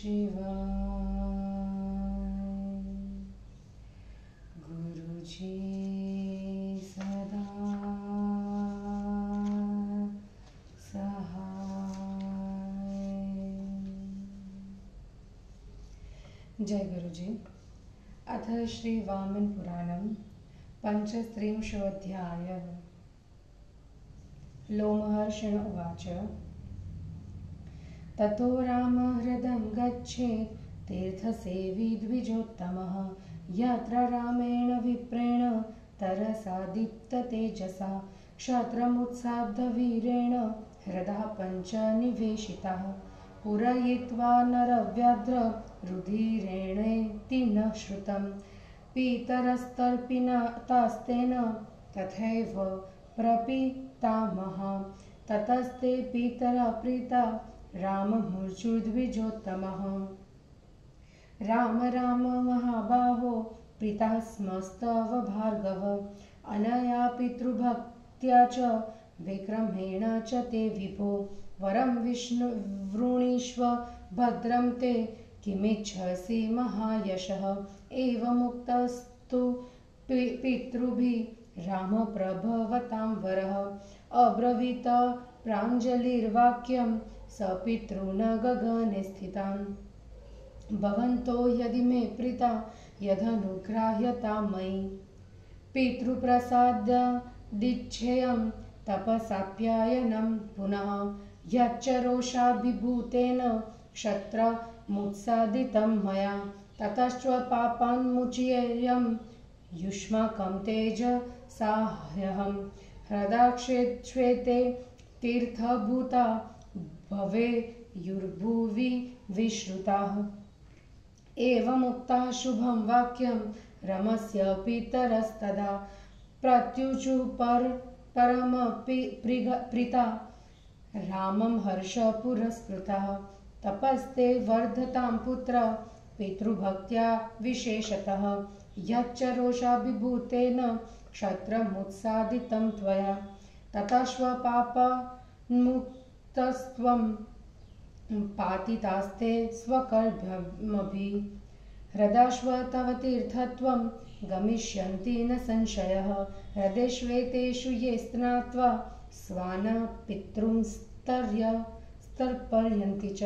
शिवाय। गुरुजी सदा सहाय। जय गुरुजी। अथ श्री वामन पुराणं पंचस्त्रिंशोऽध्यायः। लोमहर्षण उवाच। ततो रामहृदं गच्छेत् तीर्थसेवी द्विजोत्तमः, यत्र रामेण विप्रेण तरसा दीप्ततेजसा, क्षत्रमुत्साब्धवीरेण हृदः पञ्चनिवेशितः, पूरयित्वा नरव्याघ्र रुधिरेणेति न श्रुतं, पीतरस्तर्पितास्तेन तथैव प्रपीतामहः। ततस्ते पीतरा प्रीता राममुर्जुद्विजोत्तमः। राम राम महाबाहो प्रीतः स्मस्तव भार्गव, अनया पितृभक्त्या च विक्रमेण च ते विभो, वरं विष्णु वृणीष्व भद्रं ते किमिच्छसि महायशः। एवमुक्तस्तु पितृभिः रामप्रभवतां वरः, अब्रवीत प्राञ्जलिर्वाक्यं स पितॄन् गगने स्थितान्। भवन्तो यदि मे प्रीता यदनुग्राह्यता मयि, पितृप्रसादादिच्छेयं तपसाप्यायनं पुनः, यच्च रोषाभिभूतेन क्षत्रमुत्सादितं मया, ततश्च युष्माकं तेजसाह्यहं। हृदाक्षेत्रे तीर्थभूता भवेयुर्भुवि विश्रुताः। एवमुक्तः शुभं वाक्यं रमस्य पितरस्तदा, प्रत्युचु परमप्रीता रामं हर्षपुरस्कृतः। तपस्ते वर्धतां पुत्र पितृभक्त्या विशेषतः, यच्च रोषाभिभूतेन क्षत्रमुत्सादितं त्वया, ततश्वपापमुक्तस्त्वं पातितास्ते स्वकर्मभिः। हृदाश्व तव तीर्थत्वं गमिष्यन्ति न संशयः, हृदेष्वेतेषु ये स्नात्वा स्वान् पितॄंस्तर्पयन्ति च,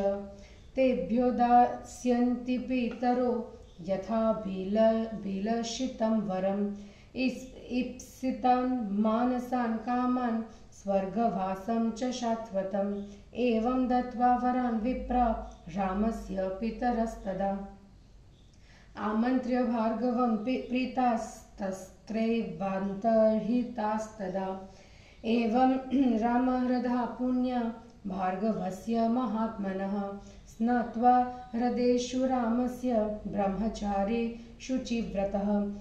तेभ्यो दास्यन्ति पितरो यथा भिलषितं वरम्, ईप्सितान् मानसान् कामान् स्वर्गवासं च शाश्वतम्। एवं दत्त्वा वरान् विप्रा रामस्य पितरस्तदा, आमन्त्र्य भार्गवं प्रीतास्तत्रैवान्तर्हितास्तदा। एवं रामहृदः पुण्य भार्गवस्य महात्मनः, स्नात्वा हृदेषु रामस्य ब्रह्मचारी शुचिव्रतः,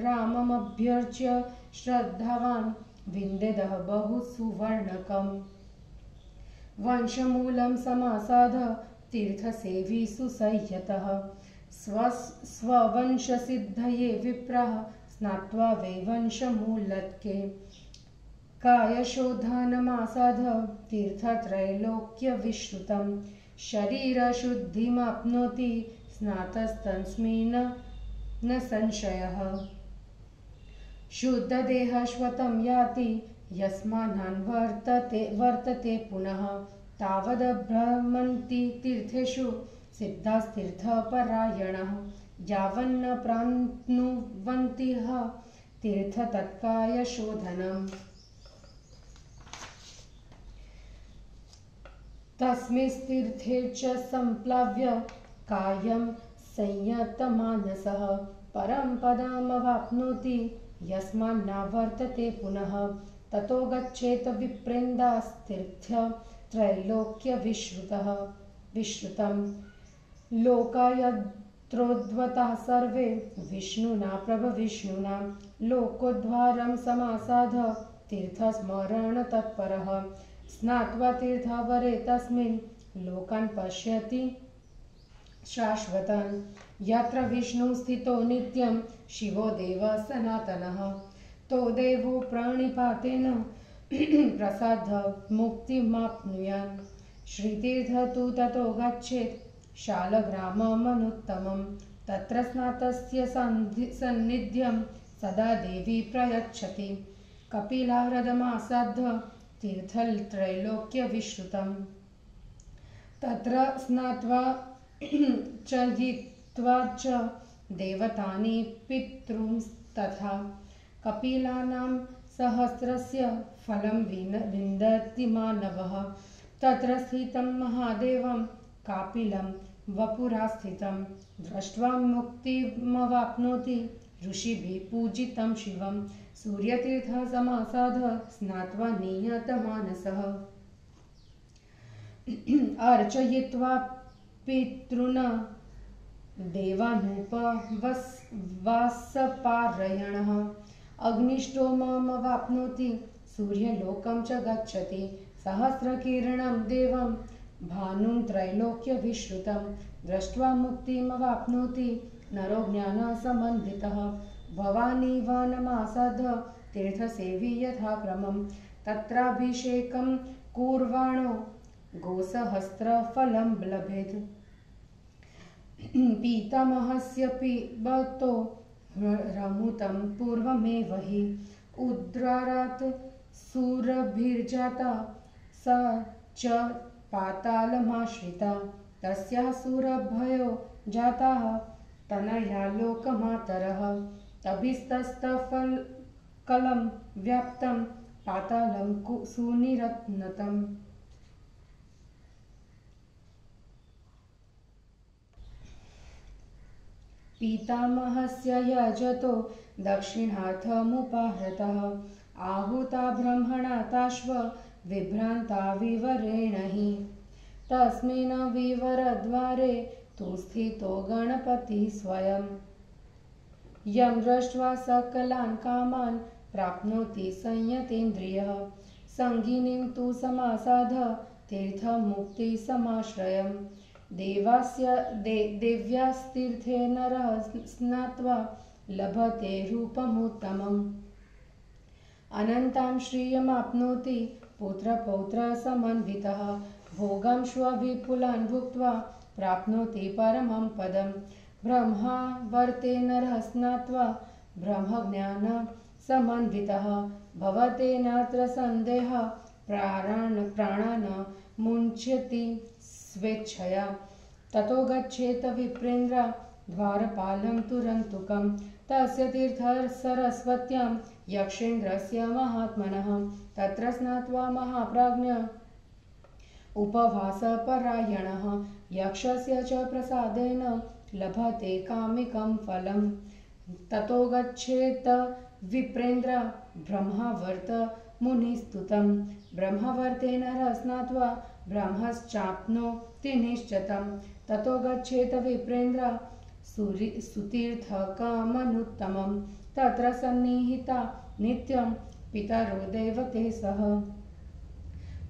राममभ्यर्च्य श्रद्धावान् विन्देदः बहु सुवर्णकम्। वंशमूलं समासाद तीर्थसेवी सुसंयतः, स्ववंशसिद्धये विप्रः स्नात्वा वै वंशमूलत्के, कायशोधनमासाद तीर्थत्रैलोक्यविश्रुतं, शरीरशुद्धिमाप्नोति स्नातस्तस्मिन् न संशयः। शुद्धदेहश्वतं याति यस्मान् वर्तते पुनः, तावद्भ्रमन्ति तीर्थेषु सिद्धास्तीर्थपरायणः, यावन्न प्राप्नुवन्तिह तीर्थतत्कायशोधनम्। तस्मिंस्तीर्थे च सम्प्लव्य कायं संयतमानसः, परं पदमवाप्नोति यस्मान्नावर्तते पुनः, ततो गच्छेत विप्रेन्दास्तीर्थत्रैलोक्यविश्रुतं। लोकायत्रोद्वताः सर्वे विष्णुना प्रभविष्णुना, लोकोद्धारं समासाद तीर्थस्मरणतत्परः, स्नात्वा तीर्थावरे तस्मिन् लोकान् पश्यति शाश्वतान्, यत्र विष्णुः स्थितो नित्यं शिवो देवः सनातनः, तो देवो प्रणिपातेन प्रसाद मुक्तिमाप्नुयात्। श्रीतीर्थ तु ततो गच्छेत् शालग्राममनुत्तमं तत्र स्नातस्य सन्निध्यं सदा देवी प्रयच्छति कपिलाह्रदमासाद्य तीर्थत्रैलोक्यविश्रुतं तत्र स्नात्वा च हित्वा च देवतानि पितॄंस्तथा कपिलानां सहस्रस्य फलं विन्दति मानवः तत्र स्थितं महादेवं कापिलं वपुरा स्थितं दृष्ट्वा मुक्तिमवाप्नोति ऋषिभिः पूजितं शिवं सूर्यतीर्थसमासाद स्नात्वा नियतमानसः अर्चयित्वा पितॄन् देवानुपवासपारायणः अग्निष्टोममवाप्नोति सूर्यलोकं च गच्छति सहस्रकिरणं देवं भानुं त्रैलोक्यविश्रुतं दृष्ट्वा मुक्तिमवाप्नोति नरो ज्ञानसमन्वितः भवानीवनमासाद्य तीर्थसेवी यथाक्रमं तत्राभिषेकं कुर्वाणो गोसहस्रफलं लभेत् पीतामहस्य पिबतो रमुतं पूर्वमेव हि उद्रारात् सुरभिर्जाता सा च पातालमाश्रिता तस्याः सुरभयो जाताः तनया लोकमातरः तभिस्तस्तफलकलं व्याप्तं पातालं सुनिरत्नतम् पीतामहस्य यजतो दक्षिणार्थमुपाहृतः आहुता ब्रह्मणा ताश्व विभ्रान्ता विवरेण हि तस्मिन् विवरद्वारे तु स्थितो गणपतिः स्वयं यं दृष्ट्वा सकलान् कामान् प्राप्नोति संयतेन्द्रियः संगिनीं तु समासाद तीर्थमुक्तिसमाश्रयम् देव्यास्तीर्थे नरः स्नात्वा लभते रूपमुत्तमम् अनन्तां श्रियमाप्नोति पुत्रपौत्रसमन्वितः भोगं विपुलान् भुक्त्वा प्राप्नोति परमं पदं ब्रह्मावर्ते नरः स्नात्वा ब्रह्मज्ञानसमन्वितः भवते नात्र सन्देहः प्राणान् मुञ्चति स्वेच्छया ततो गच्छेत विप्रेन्द्र द्वारपालं तुरन्तुकं तस्य तीर्थसरस्वत्यां यक्षेन्द्रस्य महात्मनः तत्र स्नात्वा महाप्राज्ञ उपवासपरायणः यक्षस्य च प्रसादेन लभते कामिकं फलं ततो गच्छेत विप्रेन्द्र ब्रह्मावर्त मुनिस्तुतं ब्रह्मवर्ते नरः स्नात्वा ब्रह्मश्चाप्नोति निश्चितं ततो गच्छेत विप्रेन्द्र सुतीर्थकमनुत्तमं तत्र सन्निहिता नित्यं पितरो देवते सह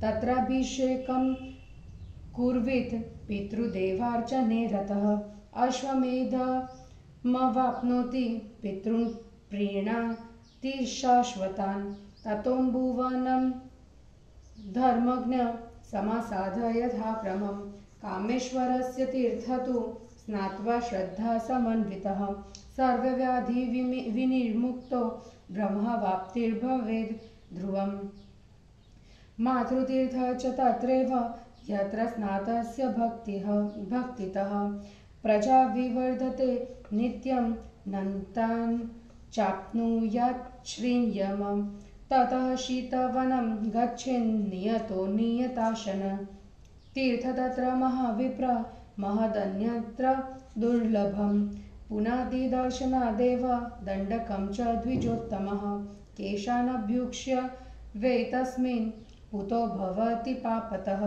तत्राभिषेकं कुर्वीत पितृदेवार्चने रतः अश्वमेधमवाप्नोति पितॄन् प्रीणाति शाश्वतान् ततोऽम्बुवनं धर्मज्ञ समासाद्य यथाक्रमं कामेश्वरस्य तीर्थतु स्नात्वा श्रद्धा समन्वितः सर्वव्याधिविनिर्मुक्तो ब्रह्मवाप्तिर्भवेद् ध्रुवम् मातृतीर्थ च तत्रैव यत्र स्नातस्य भक्तितः प्रजा विवर्धते नित्यं नन्तान् चाप्नुयात् श्रीयमं ततः शीतवनं गच्छेन् नियतो नियताशन तीर्थ तत्र महाविप्र महदन्यत्र दुर्लभं पुनादिदर्शनादेव दण्डकं च द्विजोत्तमः केशानभ्युक्ष्य वै तस्मिन् पुतो भवति पापतः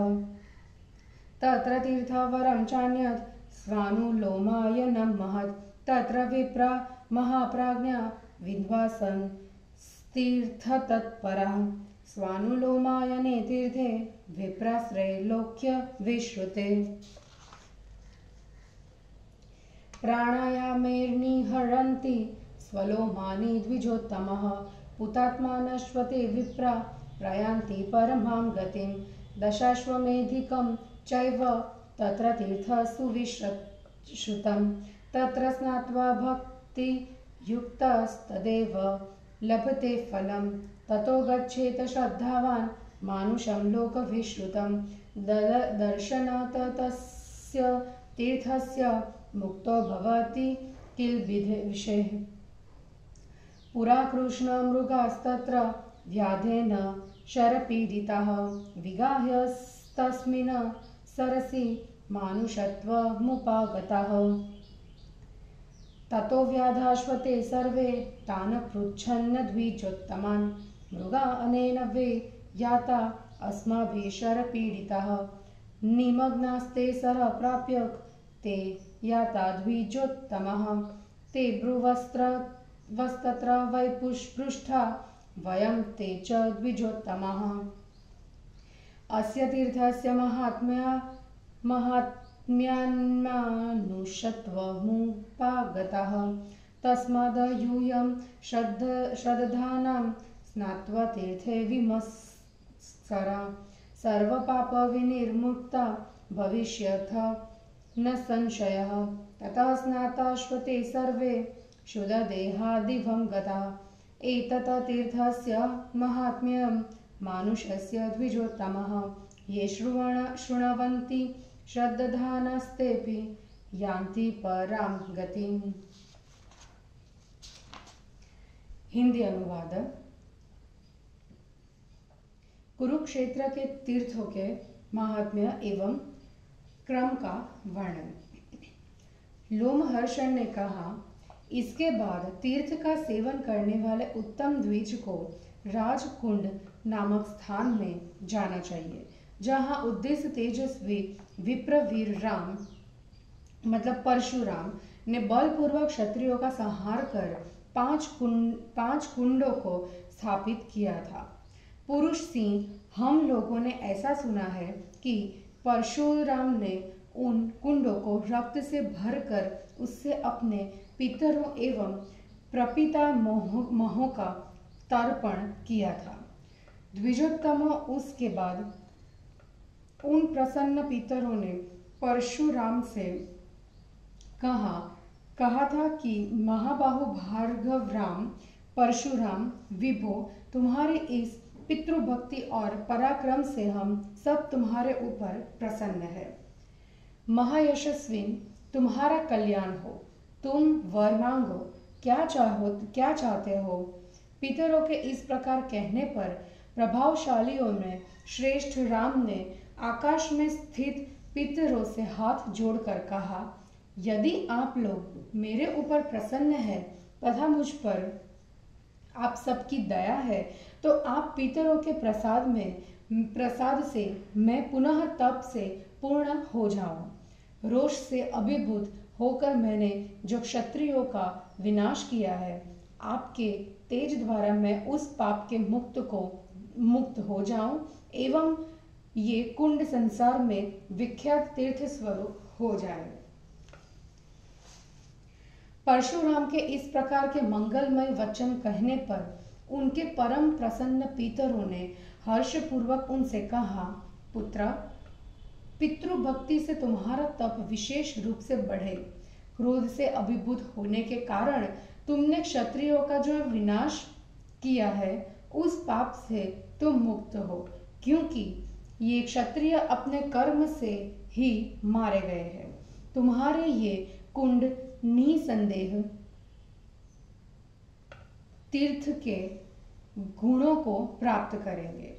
तत्र तीर्थवरं चान्यत् स्वानुलोमायनं महत् तत्र विप्रा महाप्राज्ञा विद्वासन् तीर्थतत्परः स्वानुलोमायने तीर्थे विप्राश्रैलोक्यविश्रुते प्राणायामेर्निहरन्ति स्वलोमानि द्विजोत्तमः पुतात्मानश्वते विप्रा प्रयान्ति परमां गतिं दशाश्वमेधिकं चैव तत्र तीर्थस्तु विश्रुतं तत्र स्नात्वा भक्तियुक्तस्तदेव लभते फलं ततो गच्छेत श्रद्धावान् मानुषं लोकविश्रुतं दर्शनात् तस्य तीर्थस्य मुक्तो भवति किल्बिषे पुरा कृष्णमृगास्तत्र व्याधेन शरपीडिताः विगाह्यस्तस्मिन् सरसि मानुषत्वमुपागताः ततो व्याधाश्वते सर्वे तान् पृच्छन् द्विजोत्तमान् मृगा अनेन वे याता अस्माभिः शरपीडिताः निमग्नास्ते सरः प्राप्य ते याता द्विजोत्तमः ते ब्रुवस्त्र वै पृष्ठा वयं ते च द्विजोत्तमाः अस्य तीर्थस्य महात्म्यान्मानुषत्वमुपागतः तस्माद्यूयं श्रद्धानां स्नात्वा तीर्थे विमत्सरा सर्वपापविनिर्मुक्ता भविष्यथ न संशयः ततः स्नाताश्वते सर्वे शुद्धदेहादिवं गताः एतत् तीर्थस्य महात्म्यं मानुषस्य द्विजोत्तमः ये शृण्वन्ति श्रद्धानस्तेऽपि यान्ति परां गतिम्। हिंदी अनुवाद। कुरुक्षेत्र के तीर्थों के महात्म्य एवं क्रम का वर्णन। लोमहर्षण ने कहा, इसके बाद तीर्थ का सेवन करने वाले उत्तम द्विज को राजकुंड नामक स्थान में जाना चाहिए, जहां उद्देश्य तेजस्वी विप्रवीर राम मतलब परशुराम ने बलपूर्वक क्षत्रियों का संहार कर 5 कुंडों को स्थापित किया था। पुरुष सिंह, हम लोगों ने ऐसा सुना है कि परशुराम ने उन कुंडों को रक्त से भरकर उससे अपने पितरों एवं प्रपितामहों का तर्पण किया था। द्विजोत्तमों, उसके बाद उन प्रसन्न पितरों ने परशुराम से कहा था कि महाबाहु भार्गव राम परशुराम विभो, तुम्हारे इस पितृभक्ति और पराक्रम से हम सब तुम्हारे ऊपर प्रसन्न है। महायशस्वी, तुम्हारा कल्याण हो, तुम वर मांगो, क्या चाहते हो। पितरों के इस प्रकार कहने पर प्रभावशालियों में श्रेष्ठ राम ने आकाश में स्थित पितरों से हाथ जोड़कर कहा, यदि आप लोग मेरे ऊपर प्रसन्न हैं तथा मुझ पर आप सबकी दया है, तो आप पितरों के प्रसाद से मैं पुनः तप से पूर्ण हो जाऊं। रोष से अभिभूत होकर मैंने जो क्षत्रियों का विनाश किया है, आपके तेज द्वारा मैं उस पाप के मुक्त हो जाऊं एवं ये कुंड संसार में विख्यात तीर्थ स्वरूप हो जाए। परशुराम के इस प्रकार के मंगलमय वचन कहने पर उनके परम प्रसन्न पितरों ने हर्षपूर्वक उनसे कहा, पुत्र, पितृभक्ति से तुम्हारा तप विशेष रूप से बढ़े। क्रोध से अभिभूत होने के कारण तुमने क्षत्रियों का जो विनाश किया है, उस पाप से तुम मुक्त हो, क्योंकि ये क्षत्रिय अपने कर्म से ही मारे गए हैं। तुम्हारे ये कुंड निसंदेह तीर्थ के गुणों को प्राप्त करेंगे।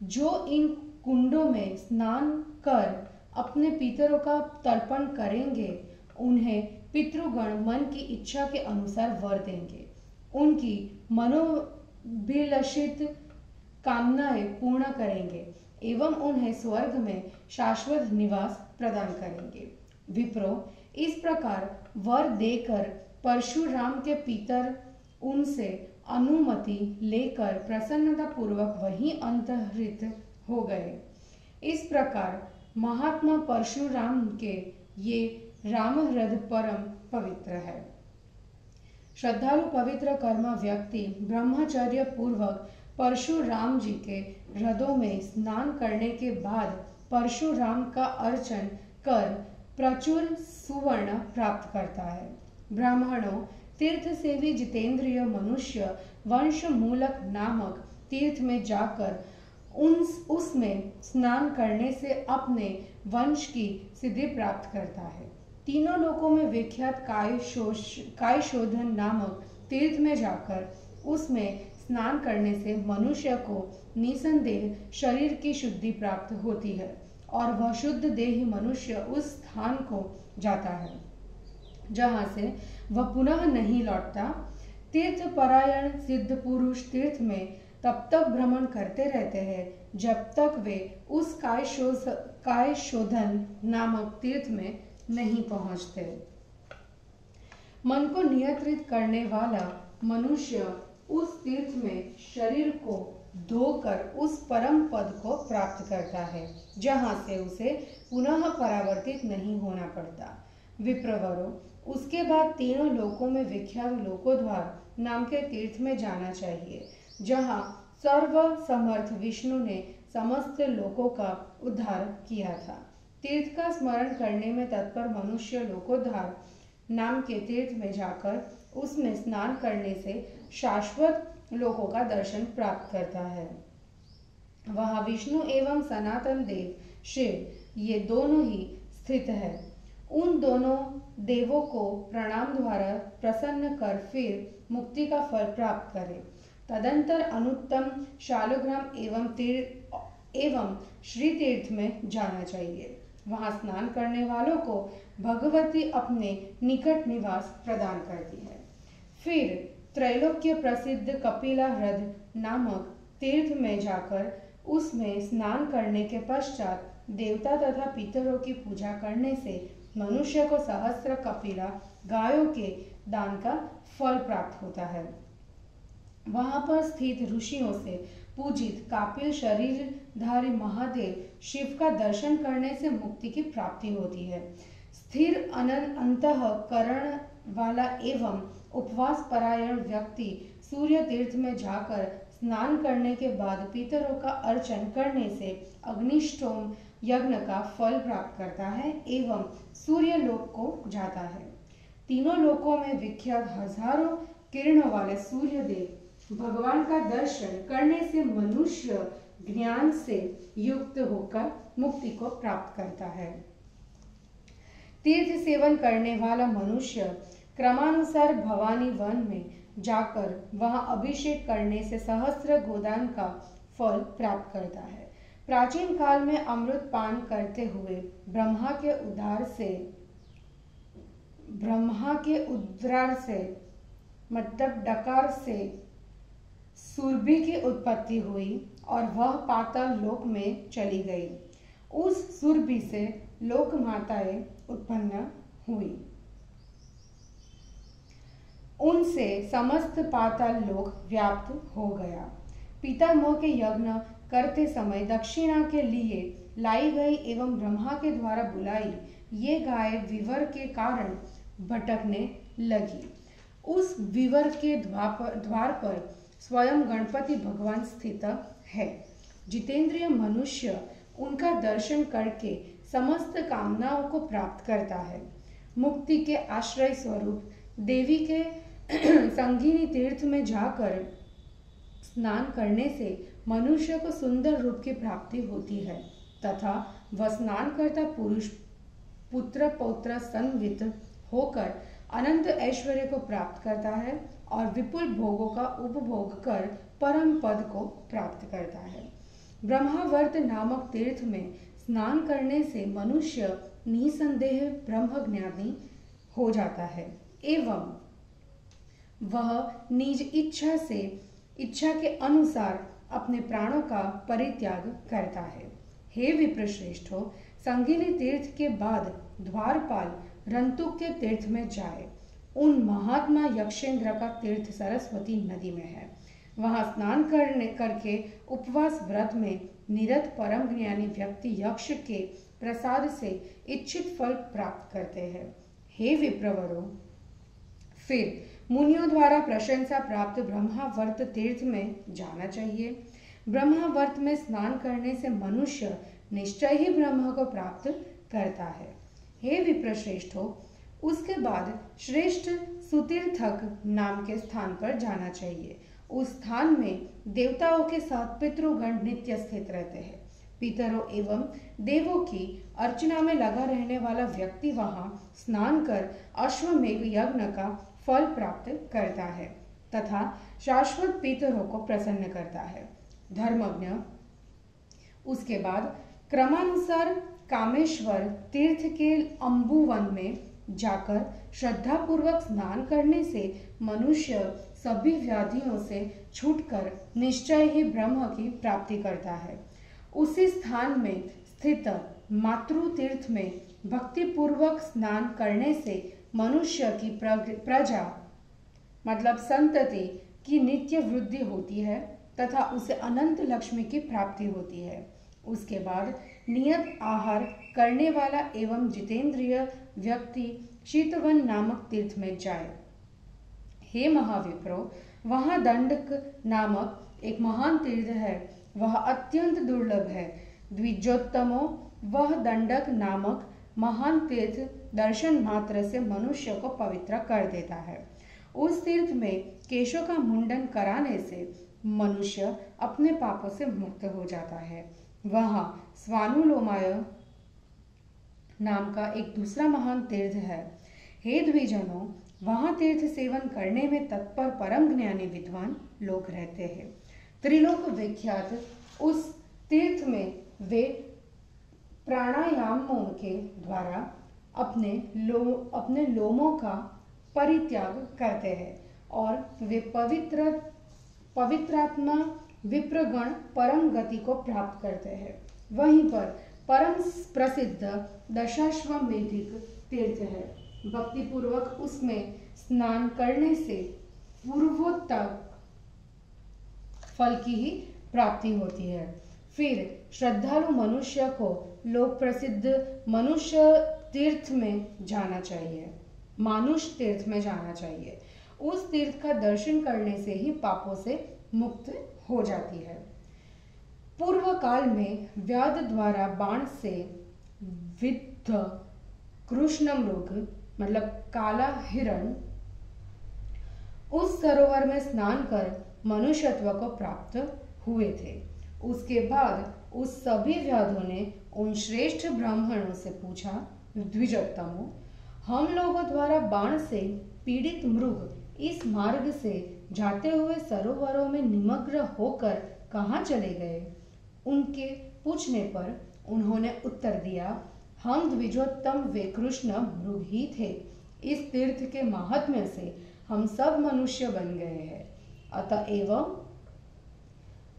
जो इन कुंडों में स्नान कर अपने पितरों का तर्पण करेंगे, उन्हें पितृगण मन की इच्छा के अनुसार वर देंगे, उनकी मनोभिलषित कामनाएं पूर्ण करेंगे एवं उन्हें स्वर्ग में शाश्वत निवास प्रदान करेंगे। विप्रो, इस प्रकार वर देकर परशुराम के पितर उनसे अनुमति लेकर प्रसन्नता पूर्वक वहीं अंतर्हित हो गए। इस प्रकार महात्मा परशुराम के ये रामहृद परम पवित्र है। श्रद्धालु पवित्र कर्म व्यक्ति ब्रह्मचर्य पूर्वक परशुराम जी के हृदों में स्नान करने के बाद परशुराम का अर्चन कर प्रचुर सुवर्ण प्राप्त करता है। ब्राह्मणों, तीर्थ सेवी जितेंद्रिय मनुष्य वंश मूलक नामक तीर्थ में जाकर उसमें स्नान करने से अपने वंश की सिद्धि प्राप्त करता है। तीनों लोकों में विख्यात काय शोधन नामक तीर्थ में जाकर उसमें स्नान करने से मनुष्य को निसंदेह शरीर की शुद्धि प्राप्त होती है और वह शुद्ध देही मनुष्य उस स्थान को जाता है जहाँ से वह पुनः नहीं लौटता। तीर्थ परायण सिद्ध पुरुष तीर्थ में तब तक भ्रमण करते रहते हैं जब तक वे उस काय शोधन नामक तीर्थ में नहीं पहुंचते। मन को नियंत्रित करने वाला मनुष्य उस तीर्थ में शरीर को धोकर उस परम पद को प्राप्त करता है जहाँ से उसे पुनः परावर्तित नहीं होना पड़ता। विप्रवरों, उसके बाद तीनों लोकों में विख्यात लोकोद्वार नाम के तीर्थ में जाना चाहिए जहाँ सर्व समर्थ विष्णु ने समस्त लोकों का उद्धार किया था। तीर्थ का स्मरण करने में तत्पर मनुष्य लोकोद्धार नाम के तीर्थ में जाकर उसमें स्नान करने से शाश्वत लोकों का दर्शन प्राप्त करता है। वहाँ विष्णु एवं सनातन देव शिव ये दोनों ही स्थित है। उन दोनों देवों को प्रणाम द्वारा प्रसन्न कर फिर मुक्ति का फल प्राप्त करे। तदंतर अनुत्तम शालग्राम एवं श्री तीर्थ में जाना चाहिए। वहां स्नान करने वालों को भगवती अपने निकट निवास प्रदान करती है। फिर त्रैलोक्य प्रसिद्ध कपिला ह्रद नामक तीर्थ में जाकर उसमें स्नान करने के पश्चात देवता तथा पितरों की पूजा करने से मनुष्य को सहस्त्र कपिला गायों के दान का फल प्राप्त होता है। वहां पर स्थित ऋषियों से पूजित कापिल शरीरधारी महादेव शिव का दर्शन करने से मुक्ति की प्राप्ति होती है। स्थिर अंतःकरण वाला एवं उपवास परायण व्यक्ति सूर्य तीर्थ में जाकर स्नान करने के बाद पितरों का अर्चन करने से अग्निष्टोम यज्ञ का फल प्राप्त करता है एवं सूर्य लोक को जाता है। तीनों लोकों में विख्यात हजारों किरणों वाले सूर्य देव भगवान का दर्शन करने से मनुष्य ज्ञान से युक्त होकर मुक्ति को प्राप्त करता है। तीर्थ सेवन करने वाला मनुष्य क्रमानुसार भवानी वन में जाकर वहां अभिषेक करने से सहस्त्र गोदान का फल प्राप्त करता है। प्राचीन काल में अमृत पान करते हुए ब्रह्मा के उद्गार से मतलब डकार से सुरभि की उत्पत्ति हुई और वह पाताल लोक में चली गई। उस सुरभि से लोक माताएं उत्पन्न हुई। उनसे समस्त पाताल लोक व्याप्त हो गया। पितामह के यज्ञ करते समय दक्षिणा के लिए लाई गई एवं ब्रह्मा के द्वारा बुलाई ये गाय विवर के कारण भटकने लगी। उस विवर के द्वार पर स्वयं गणपति भगवान स्थित है। जितेंद्रिय मनुष्य उनका दर्शन करके समस्त कामनाओं को प्राप्त करता है। मुक्ति के आश्रय स्वरूप देवी के संगीनी तीर्थ में जाकर स्नान करने से मनुष्य को सुंदर रूप की प्राप्ति होती है तथा वह स्नान करता पुरुष पुत्र पौत्र संवित होकर अनंत ऐश्वर्य को प्राप्त करता है और विपुल भोगों का उपभोग कर परम पद को प्राप्त करता है। ब्रह्मावर्त नामक तीर्थ में स्नान करने से मनुष्य निसंदेह ब्रह्म ज्ञानी हो जाता है एवं वह निज इच्छा के अनुसार अपने प्राणों का परित्याग करता है। हे विप्रश्रेष्ठो, संगिनी तीर्थ के बाद द्वारपाल रंतुक के तीर्थ में जाए। उन महात्मा यक्षेंद्र का तीर्थ सरस्वती नदी में है। वहां स्नान करके उपवास व्रत में निरत परम ज्ञानी व्यक्ति यक्ष के प्रसाद से इच्छित फल प्राप्त करते हैं। हे विप्रवरों, फिर मुनियों द्वारा प्रशंसा प्राप्त ब्रह्मावर्त तीर्थ में जाना चाहिए। ब्रह्मावर्त में स्नान करने से मनुष्य निश्चय ही ब्रह्म को प्राप्त करता है। हे विप्रश्रेष्ठो, उसके बाद श्रेष्ठ सुतीर्थक नाम के स्थान पर जाना चाहिए। उस स्थान में देवताओं के साथ पितृगण नित्य स्थित रहते हैं। पितरों एवं देवों की अर्चना में लगा रहने वाला व्यक्ति वहां स्नान कर अश्वमेध यज्ञ का फल प्राप्त करता है तथा शाश्वत पितरों को प्रसन्न करता है। धर्मज्ञ उसके बाद क्रमानुसार कामेश्वर तीर्थ के अम्बुवन में जाकर श्रद्धापूर्वक स्नान करने से मनुष्य सभी व्याधियों से छूटकर निश्चय ही ब्रह्म की प्राप्ति करता है। उसी स्थान में स्थित मातृ तीर्थ में भक्ति पूर्वक स्नान करने से मनुष्य की प्रजा मतलब संतति की नित्य वृद्धि होती है तथा उसे अनंत लक्ष्मी की प्राप्ति होती है। उसके बाद नियत आहार करने वाला एवं जितेंद्रिय व्यक्ति शीतवन नामक तीर्थ में जाए। हे महाविप्रो, वहां दंडक नामक एक महान तीर्थ है, वह अत्यंत दुर्लभ है। द्विजोत्तमो, वह दंडक नामक महान तीर्थ दर्शन मात्र से मनुष्य को पवित्र कर देता है। उस तीर्थ में केशों का मुंडन कराने से मनुष्य अपने पापों से मुक्त हो जाता है। वहां स्वानुलोमाय नाम का एक दूसरा महान तीर्थ है। हे द्विजनों, वहां तीर्थ सेवन करने में तत्पर परम ज्ञानी विद्वान लोग रहते हैं। त्रिलोक विख्यात उस तीर्थ में वे प्राणायामों के द्वारा अपने लोमों का परित्याग करते हैं और वे पवित्रात्मा विप्रगण परम गति को प्राप्त करते हैं। वहीं पर परम प्रसिद्ध दशाश्वमेधिक तीर्थ है। भक्ति पूर्वक उसमें स्नान करने से पूर्वोत्तर फल की ही प्राप्ति होती है। फिर श्रद्धालु मनुष्य को लोक प्रसिद्ध मनुष्य तीर्थ में जाना चाहिए, मानुष तीर्थ में जाना चाहिए। उस तीर्थ का दर्शन करने से ही पापों से मुक्त हो जाती है। पूर्व काल में व्याध द्वारा बाण से विद्ध कृष्ण मृग मतलब काला हिरण उस सरोवर में स्नान कर मनुष्यत्व को प्राप्त हुए थे। उसके बाद उस सभी व्याधों ने उन श्रेष्ठ ब्राह्मणों से पूछा, द्विजोत्तमों, हम लोगों द्वारा बाण से पीड़ित मृग इस मार्ग से जाते हुए सरोवरों में निमग्न होकर कहाँ चले गए? उनके पूछने पर उन्होंने उत्तर दिया, हम द्विजोत्तम वे कृष्ण मृग ही थे। इस तीर्थ के महात्म्य से हम सब मनुष्य बन गए हैं। अतएव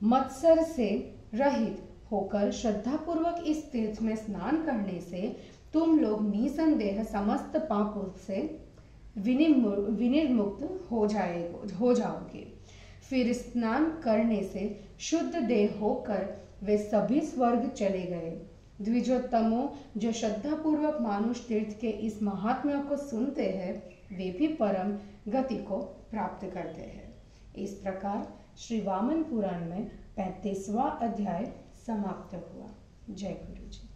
मत्सर से रहित होकर श्रद्धापूर्वक इस तीर्थ में स्नान करने से तुम लोग निसंदेह समस्त पापों से विनिर्मुक्त हो जाओगे। फिर स्नान करने से शुद्ध देह होकर वे सभी स्वर्ग चले गए। द्विजोत्तमों, जो श्रद्धापूर्वक मानुष तीर्थ के इस महात्म्य को सुनते हैं वे भी परम गति को प्राप्त करते हैं। इस प्रकार श्री वामन पुराण में 35वां अध्याय समाप्त हुआ। जय गुरु जी।